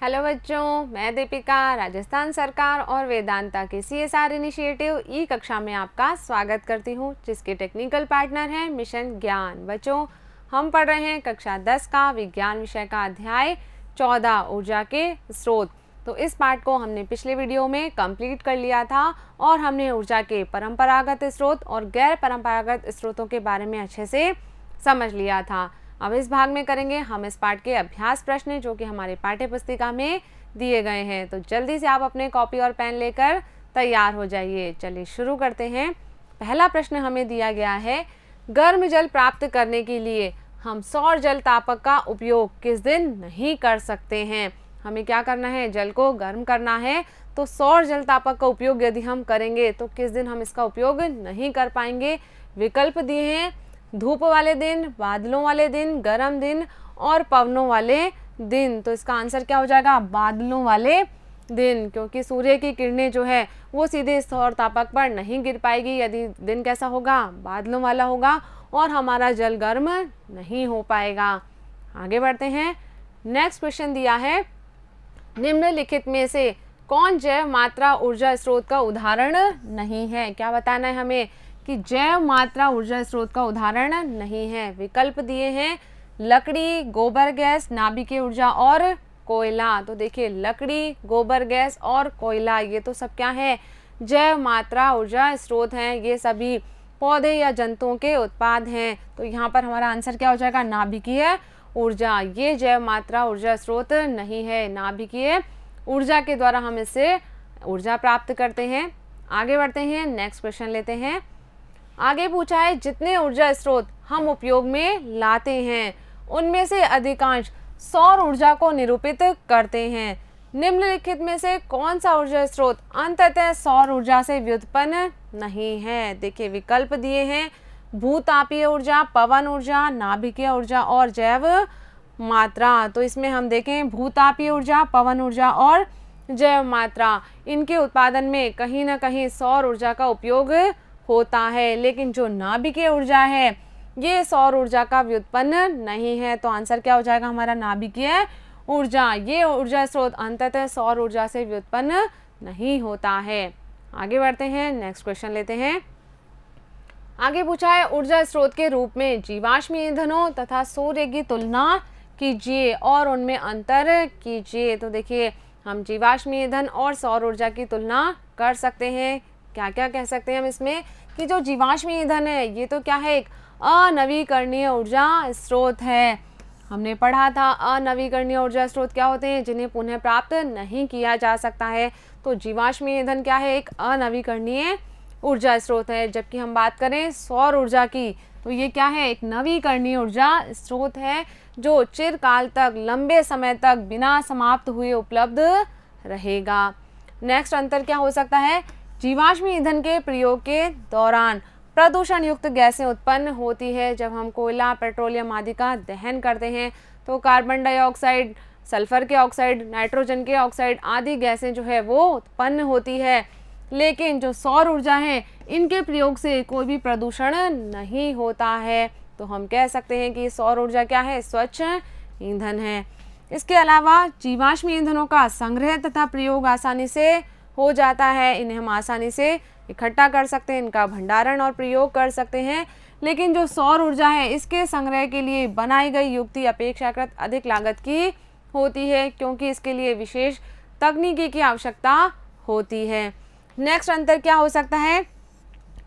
Hello बच्चों, मैं दीपिका राजस्थान सरकार और वेदांता के CSR इनिशिएटिव ई कक्षा में आपका स्वागत करती हूँ, जिसके टेक्निकल पार्टनर हैं मिशन ज्ञान। बच्चों, हम पढ़ रहे हैं कक्षा 10 का विज्ञान विषय का अध्याय 14 ऊर्जा के स्रोत। तो इस पार्ट को हमने पिछले वीडियो में कंप्लीट कर लिया था और हमने ऊर्जा के परंपरागत स्रोत और गैर परंपरागत स्रोतों के बारे में अच्छे से समझ लिया था। अब इस भाग में करेंगे हम इस पाठ के अभ्यास प्रश्न जो कि हमारे पाठ्य पुस्तिका में दिए गए हैं। तो जल्दी से आप अपने कॉपी और पेन लेकर तैयार हो जाइए। चलिए शुरू करते हैं। पहला प्रश्न हमें दिया गया है, गर्म जल प्राप्त करने के लिए हम सौर जल तापक का उपयोग किस दिन नहीं कर सकते हैं। हमें क्या करना है, जल को गर्म करना है, तो सौर जल तापक का उपयोग यदि हम करेंगे तो किस दिन हम इसका उपयोग नहीं कर पाएंगे। विकल्प दिए हैं, धूप वाले दिन, बादलों वाले दिन, गर्म दिन और पवनों वाले दिन। तो इसका आंसर क्या हो जाएगा, बादलों वाले दिन, क्योंकि सूर्य की किरणें जो है वो सीधे सौर तापक पर नहीं गिर पाएगी यदि दिन कैसा होगा, बादलों वाला होगा, और हमारा जल गर्म नहीं हो पाएगा। आगे बढ़ते हैं। नेक्स्ट क्वेश्चन दिया है, निम्नलिखित में से कौन जैव मात्रा ऊर्जा स्रोत का उदाहरण नहीं है। क्या बताना है हमें कि जैव मात्रा ऊर्जा स्रोत का उदाहरण नहीं है। विकल्प दिए हैं, लकड़ी, गोबर गैस, नाभिकीय ऊर्जा और कोयला। तो देखिए, लकड़ी, गोबर गैस और कोयला, ये तो सब क्या है, जैव मात्रा ऊर्जा स्रोत हैं। ये सभी पौधे या जंतुओं के उत्पाद हैं। तो यहाँ पर हमारा आंसर क्या हो जाएगा, नाभिकीय ऊर्जा। ये जैव मात्रा ऊर्जा स्रोत नहीं है। नाभिकीय ऊर्जा के द्वारा हम इससे ऊर्जा प्राप्त करते हैं। आगे बढ़ते हैं, नेक्स्ट क्वेश्चन लेते हैं। आगे पूछा है, जितने ऊर्जा स्रोत हम उपयोग में लाते हैं उनमें से अधिकांश सौर ऊर्जा को निरूपित करते हैं। निम्नलिखित में से कौन सा ऊर्जा स्रोत अंततः सौर ऊर्जा से व्युत्पन्न नहीं है। देखिए, विकल्प दिए हैं, भूतापीय ऊर्जा, पवन ऊर्जा, नाभिकीय ऊर्जा और जैव मात्रा। तो इसमें हम देखें, भूतापीय ऊर्जा, पवन ऊर्जा और जैव मात्रा, इनके उत्पादन में कहीं ना कहीं सौर ऊर्जा का उपयोग होता है, लेकिन जो नाभिकीय ऊर्जा है ये सौर ऊर्जा का व्युत्पन्न नहीं है। तो आंसर क्या हो जाएगा हमारा, नाभिकीय ऊर्जा। ये ऊर्जा स्रोत अंततः सौर ऊर्जा से व्युत्पन्न नहीं होता है। आगे बढ़ते हैं, नेक्स्ट क्वेश्चन लेते हैं। आगे पूछा है, ऊर्जा स्रोत के रूप में जीवाश्म ईंधनों तथा सूर्य की तुलना कीजिए और उनमें अंतर कीजिए। तो देखिए, हम जीवाश्म ईंधन और सौर ऊर्जा की तुलना कर सकते हैं। क्या क्या कह सकते हैं हम इसमें, कि जो जीवाश्म ईंधन है ये तो क्या है, एक अनवीकरणीय ऊर्जा स्रोत है। हमने पढ़ा था अनवीकरणीय ऊर्जा स्रोत क्या होते हैं, जिन्हें पुनः प्राप्त नहीं किया जा सकता है। तो जीवाश्म ईंधन क्या है, एक अनवीकरणीय ऊर्जा स्रोत है। जबकि हम बात करें सौर ऊर्जा की, तो ये क्या है, एक नवीकरणीय ऊर्जा स्रोत है जो चिरकाल तक, लंबे समय तक बिना समाप्त हुए उपलब्ध रहेगा। नेक्स्ट अंतर क्या हो सकता है, जीवाश्म ईंधन के प्रयोग के दौरान प्रदूषण युक्त गैसें उत्पन्न होती है। जब हम कोयला, पेट्रोलियम आदि का दहन करते हैं तो कार्बन डाइऑक्साइड, सल्फर के ऑक्साइड, नाइट्रोजन के ऑक्साइड आदि गैसें जो है वो उत्पन्न होती है। लेकिन जो सौर ऊर्जा है इनके प्रयोग से कोई भी प्रदूषण नहीं होता है। तो हम कह सकते हैं कि सौर ऊर्जा क्या है, स्वच्छ ईंधन है। इसके अलावा जीवाश्म ईंधनों का संग्रह तथा प्रयोग आसानी से हो जाता है। इन्हें हम आसानी से इकट्ठा कर सकते हैं, इनका भंडारण और प्रयोग कर सकते हैं। लेकिन जो सौर ऊर्जा है इसके संग्रह के लिए बनाई गई युक्ति अपेक्षाकृत अधिक लागत की होती है, क्योंकि इसके लिए विशेष तकनीकी की आवश्यकता होती है। नेक्स्ट अंतर क्या हो सकता है,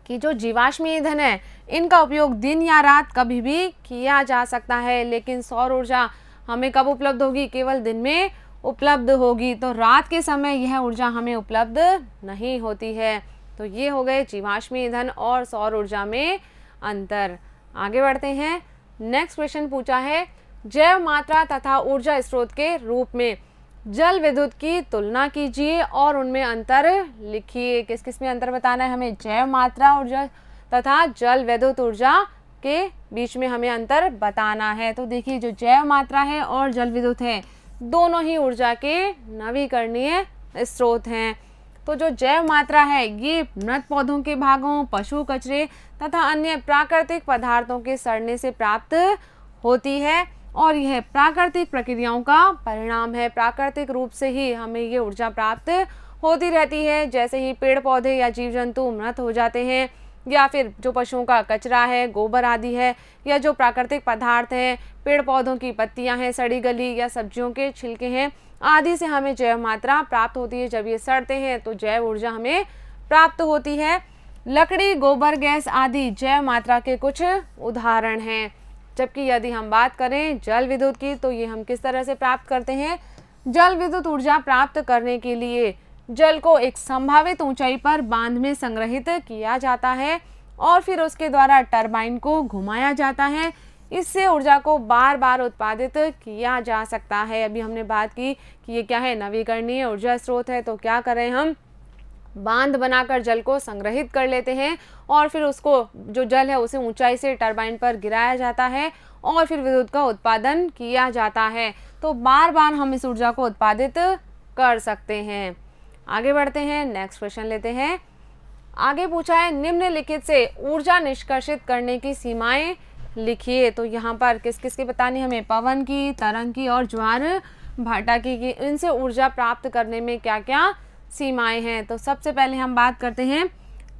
कि जो जीवाश्म ईंधन है इनका उपयोग दिन या रात कभी भी किया जा सकता है, लेकिन सौर ऊर्जा हमें कब उपलब्ध होगी, केवल दिन में उपलब्ध होगी। तो रात के समय यह ऊर्जा हमें उपलब्ध नहीं होती है। तो ये हो गए जीवाश्म ईंधन और सौर ऊर्जा में अंतर। आगे बढ़ते हैं। नेक्स्ट क्वेश्चन पूछा है, जैव मात्रा तथा ऊर्जा स्रोत के रूप में जल विद्युत की तुलना कीजिए और उनमें अंतर लिखिए। किस किस में अंतर बताना है हमें, जैव मात्रा ऊर्जा तथा जल विद्युत ऊर्जा के बीच में हमें अंतर बताना है। तो देखिए, जो जैव मात्रा है और जल विद्युत है दोनों ही ऊर्जा के नवीकरणीय स्रोत हैं। तो जो जैव मात्रा है ये मृत पौधों के भागों, पशु कचरे तथा अन्य प्राकृतिक पदार्थों के सड़ने से प्राप्त होती है, और यह प्राकृतिक प्रक्रियाओं का परिणाम है। प्राकृतिक रूप से ही हमें ये ऊर्जा प्राप्त होती रहती है। जैसे ही पेड़ पौधे या जीव जंतु मृत हो जाते हैं, या फिर जो पशुओं का कचरा है, गोबर आदि है, या जो प्राकृतिक पदार्थ हैं, पेड़ पौधों की पत्तियां हैं सड़ी गली, या सब्जियों के छिलके हैं आदि से हमें जैव मात्रा प्राप्त होती है। जब ये सड़ते हैं तो जैव ऊर्जा हमें प्राप्त होती है। लकड़ी, गोबर गैस आदि जैव मात्रा के कुछ उदाहरण हैं। जबकि यदि हम बात करें जल विद्युत की, तो ये हम किस तरह से प्राप्त करते हैं। जल विद्युत ऊर्जा प्राप्त करने के लिए जल को एक संभावित ऊंचाई पर बांध में संग्रहित किया जाता है और फिर उसके द्वारा टरबाइन को घुमाया जाता है। इससे ऊर्जा को बार बार उत्पादित किया जा सकता है। अभी हमने बात की कि ये क्या है, नवीकरणीय ऊर्जा स्रोत है। तो क्या करें, हम बांध बनाकर जल को संग्रहित कर लेते हैं और फिर उसको जो जल है उसे ऊंचाई से टरबाइन पर गिराया जाता है और फिर विद्युत का उत्पादन किया जाता है। तो बार बार हम इस ऊर्जा को उत्पादित कर सकते हैं। आगे बढ़ते हैं, नेक्स्ट क्वेश्चन लेते हैं। आगे पूछा है, निम्नलिखित से ऊर्जा निष्कर्षित करने की सीमाएं लिखिए। तो यहाँ पर किस किस की बतानी हमें, पवन की, तरंग की और ज्वार भाटा की इनसे ऊर्जा प्राप्त करने में क्या क्या सीमाएं हैं। तो सबसे पहले हम बात करते हैं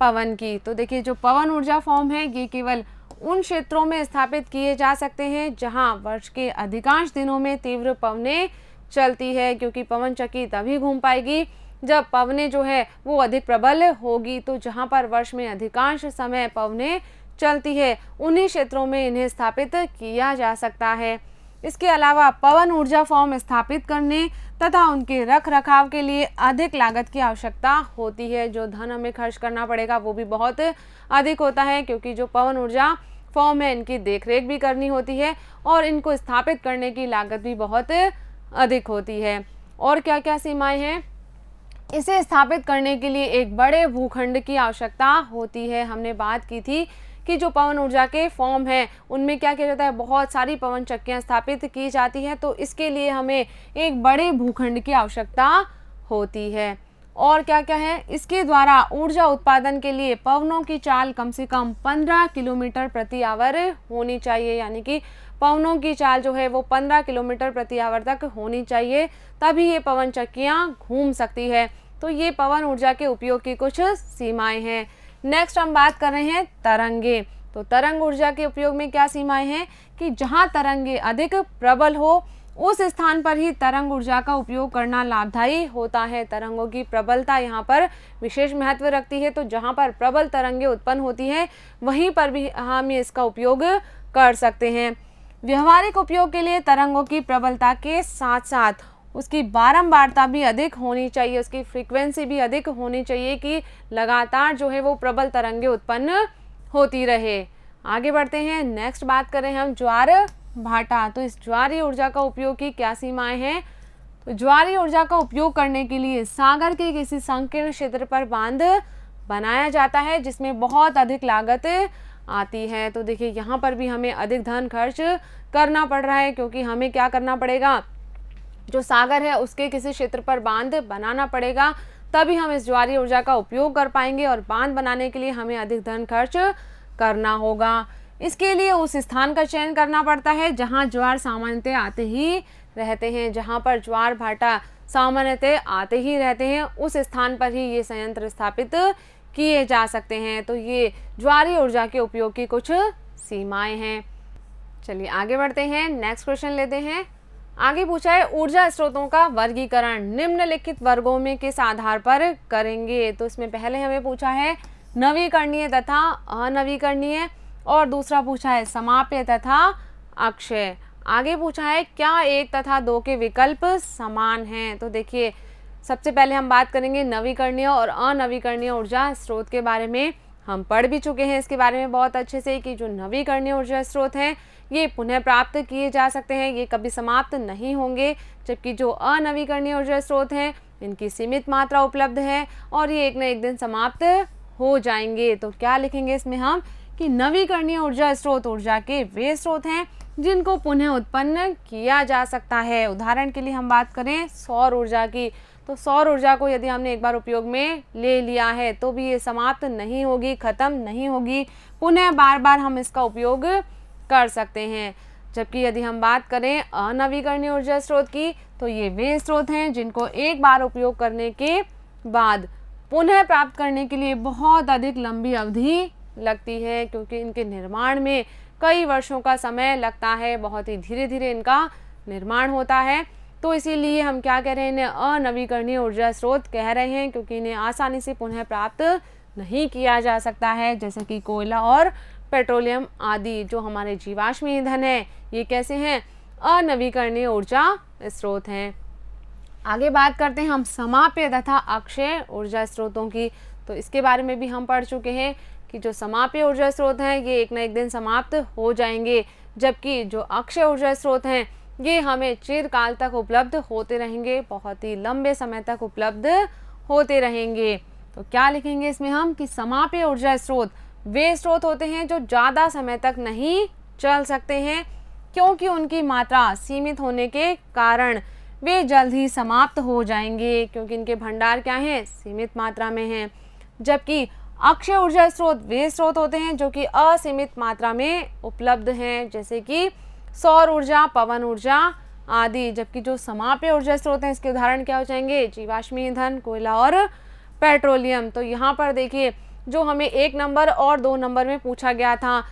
पवन की। तो देखिए, जो पवन ऊर्जा फॉर्म है ये केवल उन क्षेत्रों में स्थापित किए जा सकते हैं जहां वर्ष के अधिकांश दिनों में तीव्र पवनें चलती है, क्योंकि पवन चक्की तभी घूम पाएगी जब पवनें जो है वो अधिक प्रबल होगी। तो जहां पर वर्ष में अधिकांश समय पवनें चलती है उन्हीं क्षेत्रों में इन्हें स्थापित किया जा सकता है। इसके अलावा पवन ऊर्जा फॉर्म स्थापित करने तथा उनके रख रखाव के लिए अधिक लागत की आवश्यकता होती है। जो धन हमें खर्च करना पड़ेगा वो भी बहुत अधिक होता है, क्योंकि जो पवन ऊर्जा फॉर्म है इनकी देखरेख भी करनी होती है और इनको स्थापित करने की लागत भी बहुत अधिक होती है। और क्या क्या सीमाएं हैं, इसे स्थापित करने के लिए एक बड़े भूखंड की आवश्यकता होती है। हमने बात की थी कि जो पवन ऊर्जा के फॉर्म है उनमें क्या किया जाता है, बहुत सारी पवन चक्कियां स्थापित की जाती है। तो इसके लिए हमें एक बड़े भूखंड की आवश्यकता होती है। और क्या क्या है, इसके द्वारा ऊर्जा उत्पादन के लिए पवनों की चाल कम से कम 15 किलोमीटर प्रति आवर होनी चाहिए। यानी कि पवनों की चाल जो है वो 15 किलोमीटर प्रति आवर तक होनी चाहिए, तभी ये पवन चक्कियां घूम सकती है। तो ये पवन ऊर्जा के उपयोग की कुछ सीमाएं हैं। नेक्स्ट हम बात कर रहे हैं तरंगे। तो तरंग ऊर्जा के उपयोग में क्या सीमाएं हैं कि जहां तरंगे अधिक प्रबल हो उस स्थान पर ही तरंग ऊर्जा का उपयोग करना लाभदायी होता है। तरंगों की प्रबलता यहाँ पर विशेष महत्व रखती है। तो जहाँ पर प्रबल तरंगे उत्पन्न होती हैं वहीं पर भी हम इसका उपयोग कर सकते हैं। व्यवहारिक उपयोग के लिए तरंगों की प्रबलता के साथ साथ उसकी बारंबारता भी अधिक होनी चाहिए, उसकी फ्रीक्वेंसी भी अधिक होनी चाहिए कि लगातार जो है वो प्रबल तरंगे उत्पन्न होती रहे। आगे बढ़ते हैं, नेक्स्ट बात करें हम ज्वार भाटा। तो इस ज्वारीय ऊर्जा का उपयोग की क्या सीमाएं हैं। तो ज्वारीय ऊर्जा का उपयोग करने के लिए सागर के किसी संकीर्ण क्षेत्र पर बांध बनाया जाता है जिसमें बहुत अधिक लागत आती है। तो देखिए, यहाँ पर भी हमें अधिक धन खर्च करना पड़ रहा है, क्योंकि हमें क्या करना पड़ेगा, जो सागर है उसके किसी क्षेत्र पर बांध बनाना पड़ेगा, तभी हम इस ज्वारीय ऊर्जा का उपयोग कर पाएंगे। और बांध बनाने के लिए हमें अधिक धन खर्च करना होगा। इसके लिए उस स्थान का चयन करना पड़ता है जहां ज्वार सामान्यतः आते ही रहते हैं। जहां पर ज्वार भाटा सामान्यतः आते ही रहते हैं उस स्थान पर ही ये संयंत्र स्थापित किए जा सकते हैं। तो ये ज्वारीय ऊर्जा के उपयोग की कुछ सीमाएं हैं। चलिए आगे बढ़ते हैं, नेक्स्ट क्वेश्चन लेते हैं। आगे पूछा है, ऊर्जा स्रोतों का वर्गीकरण निम्नलिखित वर्गों में किस आधार पर करेंगे। तो इसमें पहले हमें पूछा है नवीकरणीय तथा अनवीकरणीय, और दूसरा पूछा है समाप्य तथा अक्षय। आगे पूछा है क्या 1 तथा 2 के विकल्प समान हैं। तो देखिए, सबसे पहले हम बात करेंगे नवीकरणीय और अनवीकरणीय ऊर्जा स्रोत के बारे में। हम पढ़ भी चुके हैं इसके बारे में बहुत अच्छे से कि जो नवीकरणीय ऊर्जा स्रोत हैं ये पुनः प्राप्त किए जा सकते हैं, ये कभी समाप्त नहीं होंगे। जबकि जो अनवीकरणीय ऊर्जा स्रोत हैं इनकी सीमित मात्रा उपलब्ध है और ये एक न एक दिन समाप्त हो जाएंगे। तो क्या लिखेंगे इसमें हम कि नवीकरणीय ऊर्जा स्रोत ऊर्जा के वे स्रोत हैं जिनको पुनः उत्पन्न किया जा सकता है। उदाहरण के लिए हम बात करें सौर ऊर्जा की, तो सौर ऊर्जा को यदि हमने एक बार उपयोग में ले लिया है तो भी ये समाप्त नहीं होगी, खत्म नहीं होगी, पुनः बार बार हम इसका उपयोग कर सकते हैं। जबकि यदि हम बात करें अनवीकरणीय ऊर्जा स्रोत की, तो ये वे स्रोत हैं जिनको एक बार उपयोग करने के बाद पुनः प्राप्त करने के लिए बहुत अधिक लंबी अवधि लगती है, क्योंकि इनके निर्माण में कई वर्षों का समय लगता है, बहुत ही धीरे धीरे इनका निर्माण होता है। तो इसीलिए हम क्या कह रहे हैं, इन्हें अनवीकरणीय ऊर्जा स्रोत कह रहे हैं, क्योंकि इन्हें आसानी से पुनः प्राप्त नहीं किया जा सकता है, जैसे कि कोयला और पेट्रोलियम आदि जो हमारे जीवाश्म ईंधन है, ये कैसे हैं, अनवीकरणीय ऊर्जा स्रोत हैं। आगे बात करते हैं हम समाप्य तथा अक्षय ऊर्जा स्रोतों की। तो इसके बारे में भी हम पढ़ चुके हैं कि जो समाप्य ऊर्जा स्रोत हैं ये एक न एक दिन समाप्त हो जाएंगे, जबकि जो अक्षय ऊर्जा स्रोत हैं ये हमें चिरकाल तक उपलब्ध होते रहेंगे, बहुत ही लंबे समय तक उपलब्ध होते रहेंगे। तो क्या लिखेंगे इसमें हम कि समाप्य ऊर्जा स्रोत वे स्रोत होते हैं जो ज़्यादा समय तक नहीं चल सकते हैं, क्योंकि उनकी मात्रा सीमित होने के कारण वे जल्द ही समाप्त हो जाएंगे, क्योंकि इनके भंडार क्या हैं, सीमित मात्रा में हैं। जबकि अक्षय ऊर्जा स्रोत वे स्रोत होते हैं जो कि असीमित मात्रा में उपलब्ध हैं, जैसे कि सौर ऊर्जा, पवन ऊर्जा आदि। जबकि जो समाप्य ऊर्जा स्रोत हैं इसके उदाहरण क्या हो जाएंगे, जीवाश्म ईंधन, कोयला और पेट्रोलियम। तो यहाँ पर देखिए जो हमें 1 नंबर और 2 नंबर में पूछा गया था,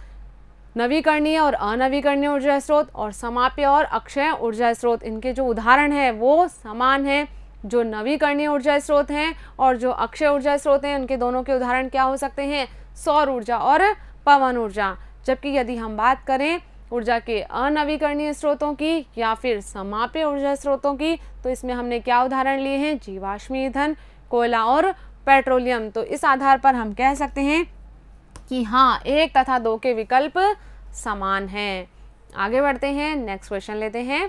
नवीकरणीय और अनवीकरणीय ऊर्जा स्रोत और समाप्य और अक्षय ऊर्जा स्रोत, इनके जो उदाहरण हैं वो समान हैं। जो नवीकरणीय ऊर्जा स्रोत हैं और जो अक्षय ऊर्जा स्रोत हैं उनके दोनों के उदाहरण क्या हो सकते हैं, सौर ऊर्जा और पवन ऊर्जा। जबकि यदि हम बात करें ऊर्जा के अनवीकरणीय स्रोतों की या फिर समाप्य ऊर्जा स्रोतों की, तो इसमें हमने क्या उदाहरण लिए हैं, जीवाश्म ईंधन, कोयला और पेट्रोलियम। तो इस आधार पर हम कह सकते हैं कि हाँ, 1 तथा 2 के विकल्प समान हैं। आगे बढ़ते हैं, नेक्स्ट क्वेश्चन लेते हैं।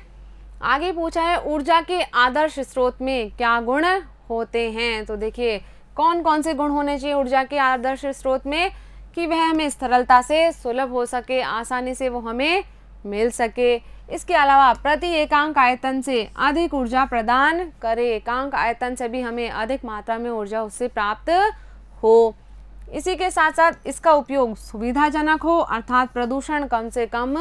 आगे पूछा है ऊर्जा के आदर्श स्रोत में क्या गुण होते हैं। तो देखिए कौन कौन से गुण होने चाहिए ऊर्जा के आदर्श स्रोत में, कि वह हमें सरलता से सुलभ हो सके, आसानी से वो हमें मिल सके। इसके अलावा प्रति एकांक आयतन से अधिक ऊर्जा प्रदान करे, एकांक आयतन से भी हमें अधिक मात्रा में ऊर्जा उससे प्राप्त हो। इसी के साथ साथ इसका उपयोग सुविधाजनक हो, अर्थात प्रदूषण कम से कम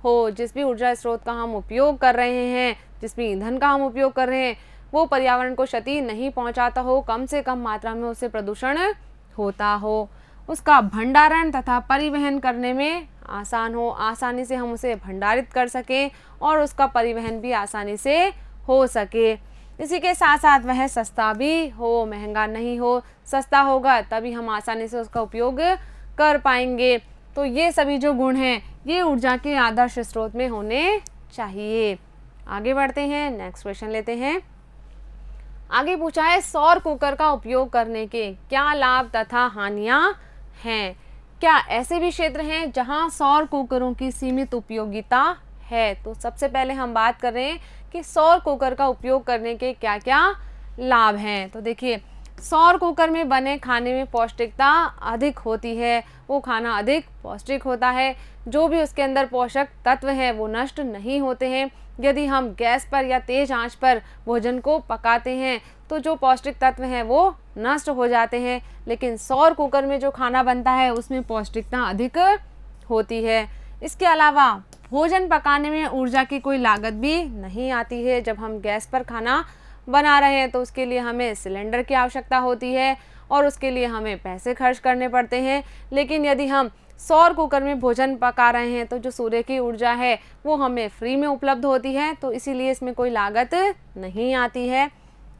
हो। जिस भी ऊर्जा स्रोत का हम उपयोग कर रहे हैं, जिस भी ईंधन का हम उपयोग कर रहे हैं, वो पर्यावरण को क्षति नहीं पहुंचाता हो, कम से कम मात्रा में उससे प्रदूषण होता हो, उसका भंडारण तथा परिवहन करने में आसान हो, आसानी से हम उसे भंडारित कर सकें और उसका परिवहन भी आसानी से हो सके। इसी के साथ साथ वह सस्ता भी हो, महंगा नहीं हो, सस्ता होगा तभी हम आसानी से उसका उपयोग कर पाएंगे। तो ये सभी जो गुण हैं ये ऊर्जा के आदर्श स्रोत में होने चाहिए। आगे बढ़ते हैं, नेक्स्ट क्वेश्चन लेते हैं। आगे पूछा है सौर कुकर का उपयोग करने के क्या लाभ तथा हानियां हैं। क्या ऐसे भी क्षेत्र हैं जहां सौर कुकरों की सीमित उपयोगिता है। तो सबसे पहले हम बात कर रहे हैं कि सौर कुकर का उपयोग करने के क्या क्या लाभ हैं। तो देखिए सौर कुकर में बने खाने में पौष्टिकता अधिक होती है, वो खाना अधिक पौष्टिक होता है, जो भी उसके अंदर पोषक तत्व हैं वो नष्ट नहीं होते हैं। यदि हम गैस पर या तेज आंच पर भोजन को पकाते हैं तो जो पौष्टिक तत्व हैं वो नष्ट हो जाते हैं, लेकिन सौर कुकर में जो खाना बनता है उसमें पौष्टिकता अधिक होती है। इसके अलावा भोजन पकाने में ऊर्जा की कोई लागत भी नहीं आती है। जब हम गैस पर खाना बना रहे हैं तो उसके लिए हमें सिलेंडर की आवश्यकता होती है और उसके लिए हमें पैसे खर्च करने पड़ते हैं, लेकिन यदि हम सौर कुकर में भोजन पका रहे हैं तो जो सूर्य की ऊर्जा है वो हमें फ्री में उपलब्ध होती है, तो इसीलिए इसमें कोई लागत नहीं आती है।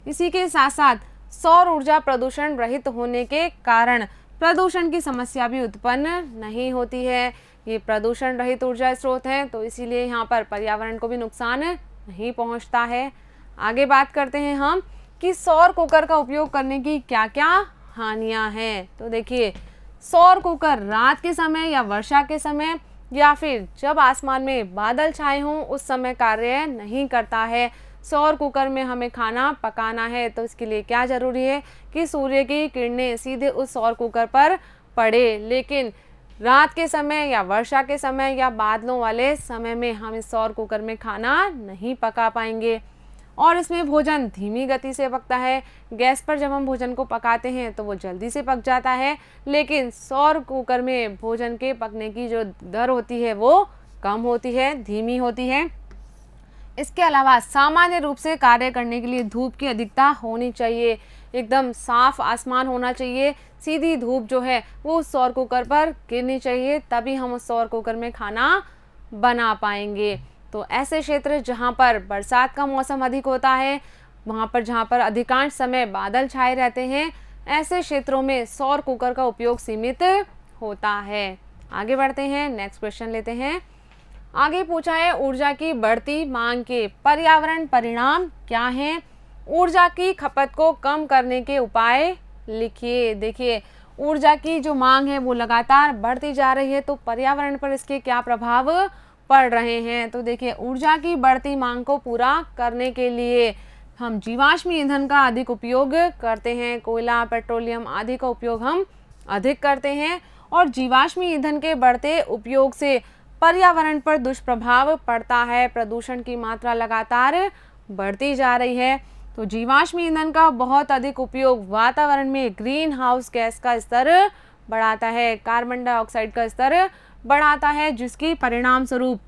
इसी के साथ साथ सौर ऊर्जा प्रदूषण रहित होने के कारण प्रदूषण की समस्या भी उत्पन्न नहीं होती है। ये प्रदूषण रहित ऊर्जा स्रोत है तो इसीलिए यहाँ पर पर्यावरण को भी नुकसान नहीं पहुँचता है। आगे बात करते हैं हम कि सौर कुकर का उपयोग करने की क्या क्या हानियां हैं। तो देखिए सौर कुकर रात के समय या वर्षा के समय या फिर जब आसमान में बादल छाए हों उस समय कार्य नहीं करता है। सौर कुकर में हमें खाना पकाना है तो इसके लिए क्या ज़रूरी है कि सूर्य की किरणें सीधे उस सौर कुकर पर पड़े, लेकिन रात के समय या वर्षा के समय या बादलों वाले समय में हम इस सौर कुकर में खाना नहीं पका पाएंगे और इसमें भोजन धीमी गति से पकता है। गैस पर जब हम भोजन को पकाते हैं तो वो जल्दी से पक जाता है, लेकिन सौर कुकर में भोजन के पकने की जो दर होती है वो कम होती है, धीमी होती है। इसके अलावा सामान्य रूप से कार्य करने के लिए धूप की अधिकता होनी चाहिए, एकदम साफ आसमान होना चाहिए, सीधी धूप जो है वो उस सौर कुकर पर गिरनी चाहिए, तभी हम उस सौर कुकर में खाना बना पाएंगे। तो ऐसे क्षेत्र जहाँ पर बरसात का मौसम अधिक होता है, वहाँ पर जहाँ पर अधिकांश समय बादल छाए रहते हैं, ऐसे क्षेत्रों में सौर कुकर का उपयोग सीमित होता है। आगे बढ़ते हैं, नेक्स्ट क्वेश्चन लेते हैं। आगे पूछा है ऊर्जा की बढ़ती मांग के पर्यावरण परिणाम क्या हैं? ऊर्जा की खपत को कम करने के उपाय लिखिए। देखिए, ऊर्जा की जो मांग है वो लगातार बढ़ती जा रही है, तो पर्यावरण पर इसके क्या प्रभाव पड़ रहे हैं? तो देखिए, ऊर्जा की बढ़ती मांग को पूरा करने के लिए हम जीवाश्मी ईंधन का अधिक उपयोग करते हैं, कोयला, पेट्रोलियम आदि का उपयोग हम अधिक करते हैं, और जीवाश्मी ईंधन के बढ़ते उपयोग से पर्यावरण पर दुष्प्रभाव पड़ता है, प्रदूषण की मात्रा लगातार बढ़ती जा रही है। तो जीवाश्मी ईंधन का बहुत अधिक उपयोग वातावरण में ग्रीन हाउस गैस का स्तर बढ़ाता है, कार्बन डाइऑक्साइड का स्तर बढ़ाता है, जिसकी परिणाम स्वरूप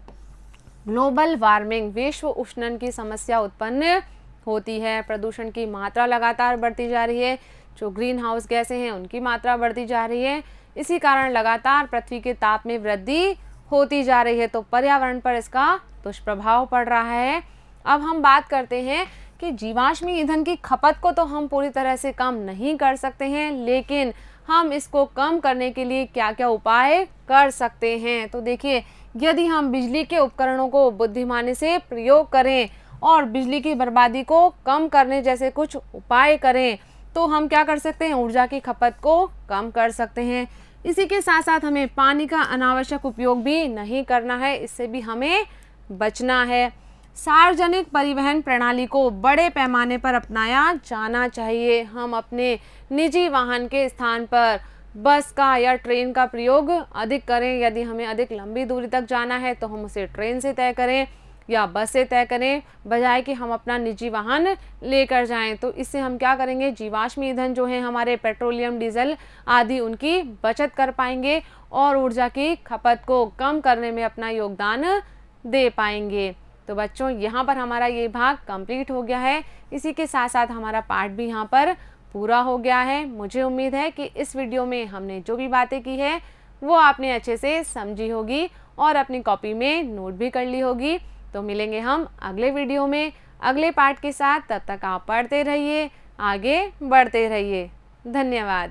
ग्लोबल वार्मिंग, विश्व उष्णन की समस्या उत्पन्न होती है। प्रदूषण की मात्रा लगातार बढ़ती जा रही है, जो ग्रीन हाउस गैसें हैं उनकी मात्रा बढ़ती जा रही है, इसी कारण लगातार पृथ्वी के ताप में वृद्धि होती जा रही है, तो पर्यावरण पर इसका दुष्प्रभाव पड़ रहा है। अब हम बात करते हैं कि जीवाश्मी ईंधन की खपत को तो हम पूरी तरह से कम नहीं कर सकते हैं, लेकिन हम इसको कम करने के लिए क्या क्या उपाय कर सकते हैं? तो देखिए, यदि हम बिजली के उपकरणों को बुद्धिमानी से प्रयोग करें और बिजली की बर्बादी को कम करने जैसे कुछ उपाय करें, तो हम क्या कर सकते हैं? ऊर्जा की खपत को कम कर सकते हैं। इसी के साथ साथ हमें पानी का अनावश्यक उपयोग भी नहीं करना है, इससे भी हमें बचना है। सार्वजनिक परिवहन प्रणाली को बड़े पैमाने पर अपनाया जाना चाहिए। हम अपने निजी वाहन के स्थान पर बस का या ट्रेन का प्रयोग अधिक करें। यदि हमें अधिक लंबी दूरी तक जाना है तो हम उसे ट्रेन से तय करें या बस से तय करें, बजाय कि हम अपना निजी वाहन लेकर जाएं। तो इससे हम क्या करेंगे? जीवाश्मी ईंधन जो है हमारे पेट्रोलियम, डीजल आदि, उनकी बचत कर पाएंगे और ऊर्जा की खपत को कम करने में अपना योगदान दे पाएंगे। तो बच्चों, यहाँ पर हमारा ये भाग कंप्लीट हो गया है। इसी के साथ साथ हमारा पाठ भी यहाँ पर पूरा हो गया है। मुझे उम्मीद है कि इस वीडियो में हमने जो भी बातें की है वो आपने अच्छे से समझी होगी और अपनी कॉपी में नोट भी कर ली होगी। तो मिलेंगे हम अगले वीडियो में अगले पार्ट के साथ। तब तक आप पढ़ते रहिए, आगे बढ़ते रहिए। धन्यवाद।